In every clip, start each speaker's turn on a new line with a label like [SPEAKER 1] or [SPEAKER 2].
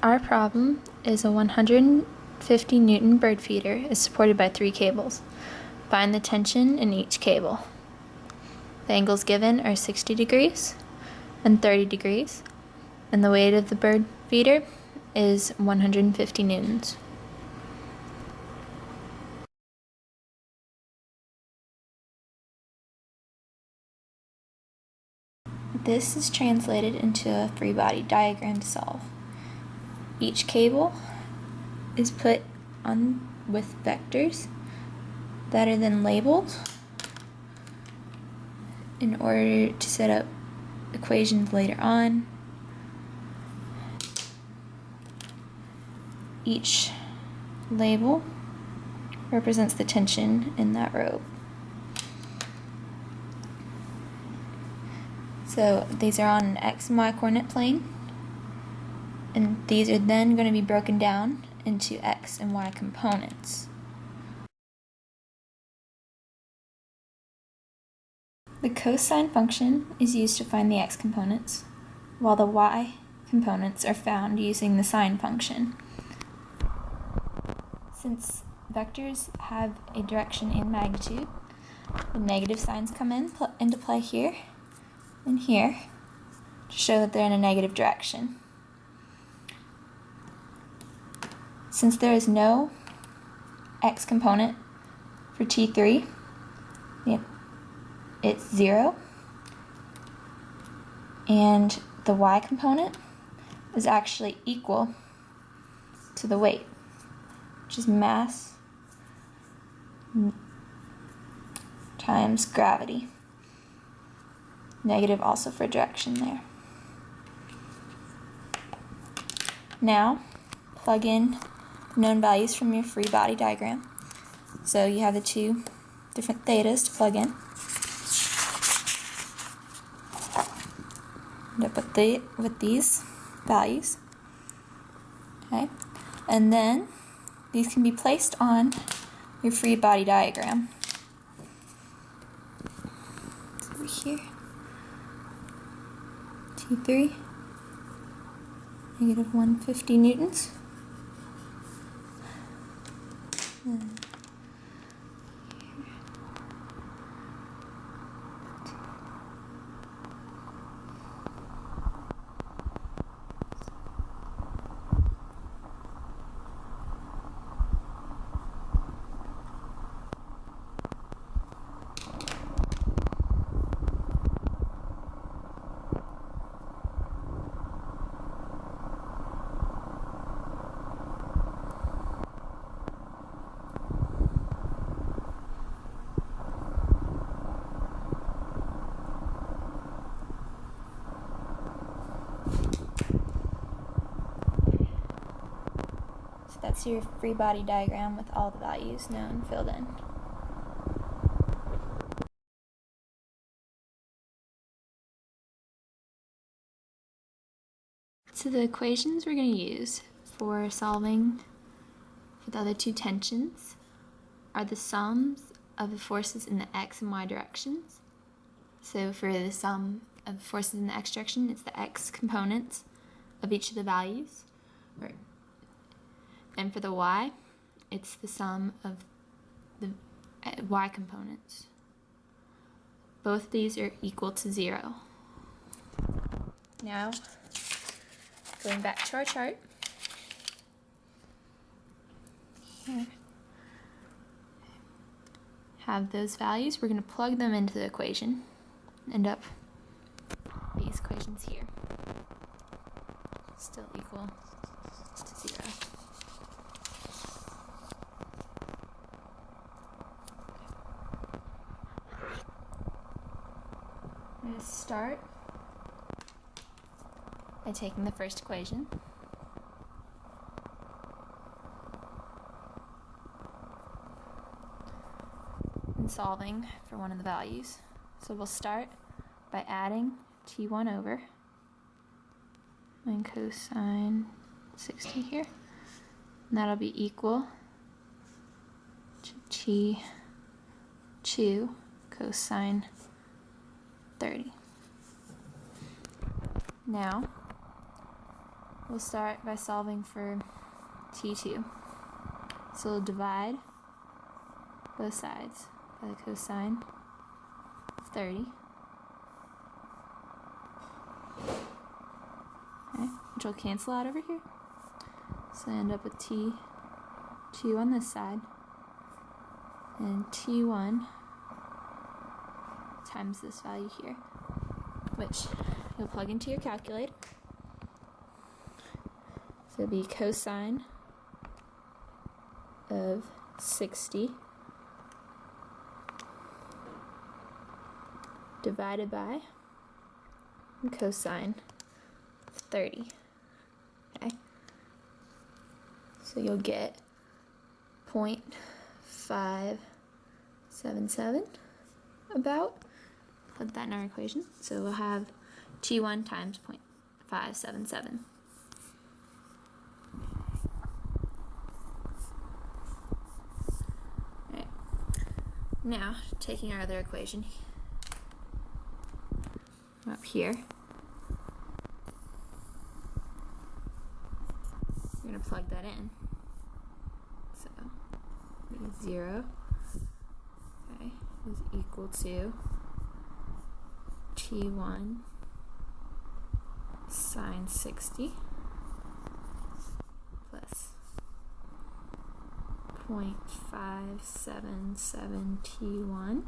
[SPEAKER 1] Our problem is a 150 Newton bird feeder is supported by 3 cables. Find the tension in each cable. The angles given are 60 degrees and 30 degrees, and the weight of the bird feeder is 150 newtons. This is translated into a free body diagram to solve. Each cable is put on with vectors that are then labeled in order to set up equations later on. Each label represents the tension in that rope. So these are on an X and Y coordinate plane, and these are then going to be broken down into X and Y components. The cosine function is used to find the X components, while the Y components are found using the sine function. Since vectors have a direction and magnitude, the negative signs come into play here and here to show that they're in a negative direction. Since there is no X component for T3, it's 0, and the Y component is actually equal to the weight, which is mass times gravity. Negative also for direction there. Now, plug in known values from your free body diagram. So you have the 2 different thetas to plug in. End up with these values. Okay, and then these can be placed on your free body diagram. It's over here. T3, negative 150 newtons. And so that's your free body diagram with all the values known filled in. So the equations we're going to use for solving for the other 2 tensions are the sums of the forces in the X and Y directions. So for the sum of forces in the X direction, it's the X components of each of the values. And for the Y, it's the sum of the Y components. Both of these are equal to 0. Now, going back to our chart, here, have those values. We're going to plug them into the equation. End up these equations here. Still equal to 0. I'm going to start by taking the first equation. And solving for one of the values. So we'll start by adding T1 over and cosine 60 here. And that'll be equal to T2 cosine 30. Now, we'll start by solving for t2. So we'll divide both sides by the cosine of 30. Okay, which will cancel out over here. So I end up with t2 on this side, and t1 times this value here, which you'll plug into your calculator. So it'll be cosine of 60 divided by cosine of 30. Okay. So you'll get 0.577 about. Put that in our equation. So we'll have t1 times 0.577. Alright. Now, taking our other equation up here, we're going to plug that in. So, 0 is equal to t1 sine 60 plus 0.577 t1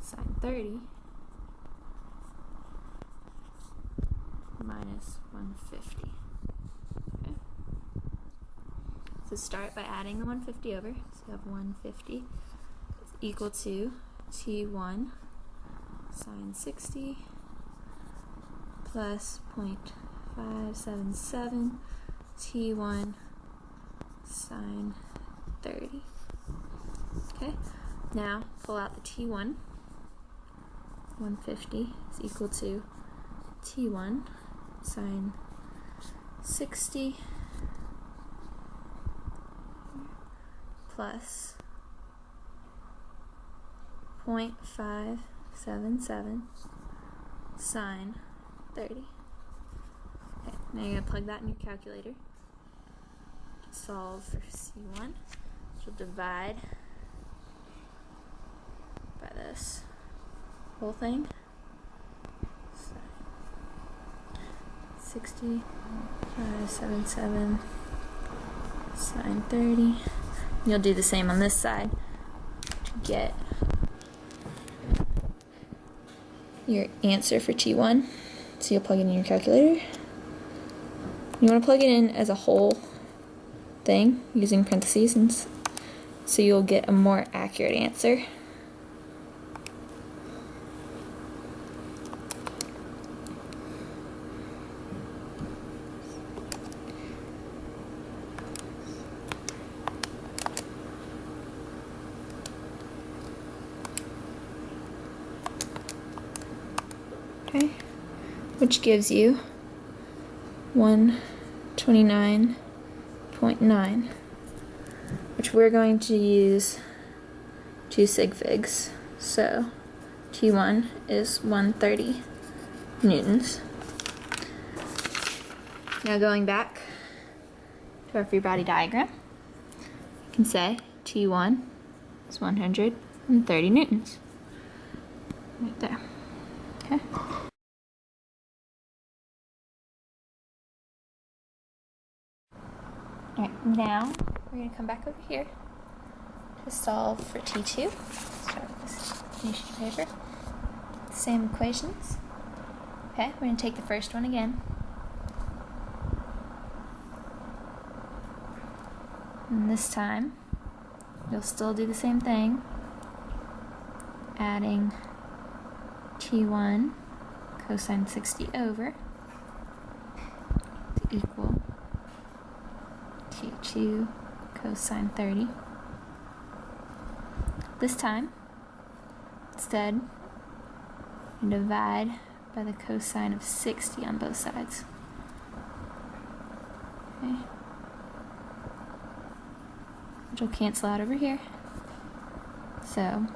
[SPEAKER 1] sine 30 minus 150. Okay. So start by adding the 150 over. So you have 150 is equal to t1 sine 60 plus 0.577 t1 sine 30. Okay, now pull out the t1. 150 is equal to t1 sine 60 plus 0.577 sine 30. Okay, now you're going to plug that in your calculator. Solve for C1, which will divide by this whole thing. 60.577 sine 30. You'll do the same on this side to get your answer for T1. So you'll plug it in your calculator. You want to plug it in as a whole thing using parentheses, and so you'll get a more accurate answer. Okay, which gives you 129.9, which we're going to use 2 sig figs. So T1 is 130 newtons. Now going back to our free body diagram, you can say T1 is 130 newtons. Right there. Okay. Alright, now we're going to come back over here to solve for T2. Start with this new sheet of paper. Same equations. Okay, we're going to take the first one again. And this time, you'll still do the same thing. Adding T1 cosine 60 over to equal T2 cosine 30. This time, instead, you divide by the cosine of 60 on both sides. Okay. Which will cancel out over here. So,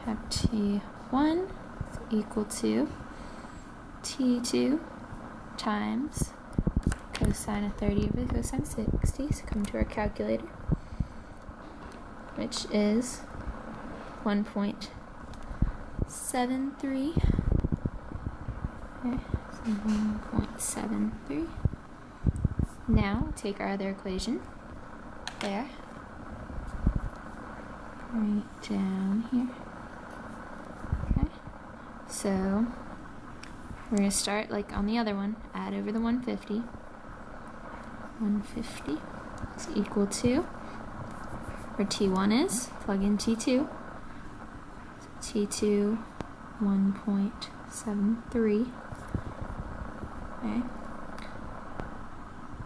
[SPEAKER 1] have T1 is equal to T2 times cosine of 30 over cosine of 60. So come to our calculator, which is 1.73. Okay, so 1.73. Now take our other equation there, right down here. Okay, so we're going to start like on the other one, add over the 150. 150 is equal to, where T1 is, plug in T2. So T2, 1.73. Okay.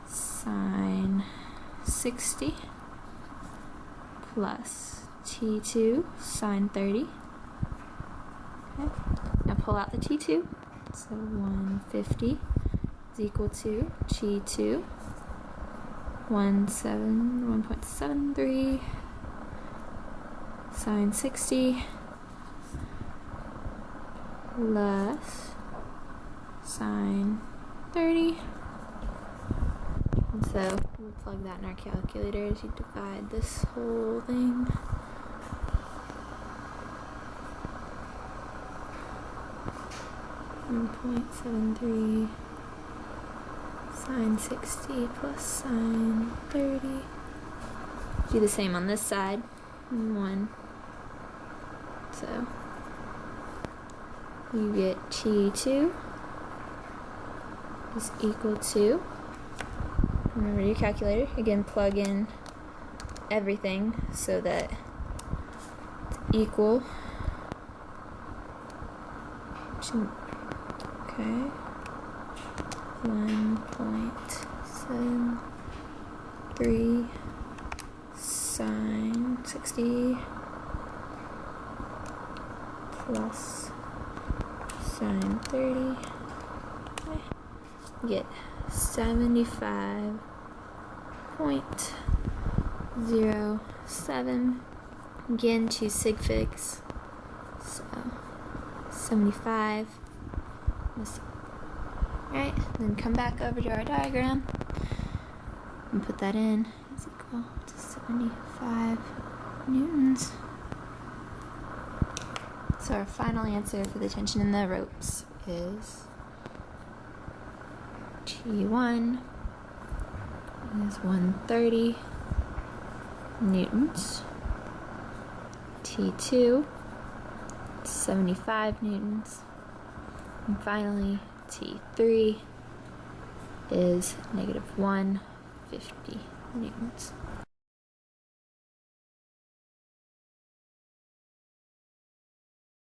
[SPEAKER 1] Sine 60 plus T2 sine 30. Okay. Now pull out the T2. So 150 is equal to T2 1.73 sine 60 plus sine 30. And so we'll plug that in our calculator as you divide this whole thing. .73 sine 60 plus sine 30. Do the same on this side. 1. So you get T2 is equal to, remember your calculator, again plug in everything so that it's equal. Okay, 1.73 sine 60 plus sine 30. Okay. Get 75.07. Again, choose sig figs. So 75. Alright, then come back over to our diagram and put that in. Is equal to 75 newtons. So our final answer for the tension in the ropes is T1 is 130 newtons. T2 is 75 newtons. And finally, T3 is negative 150 newtons.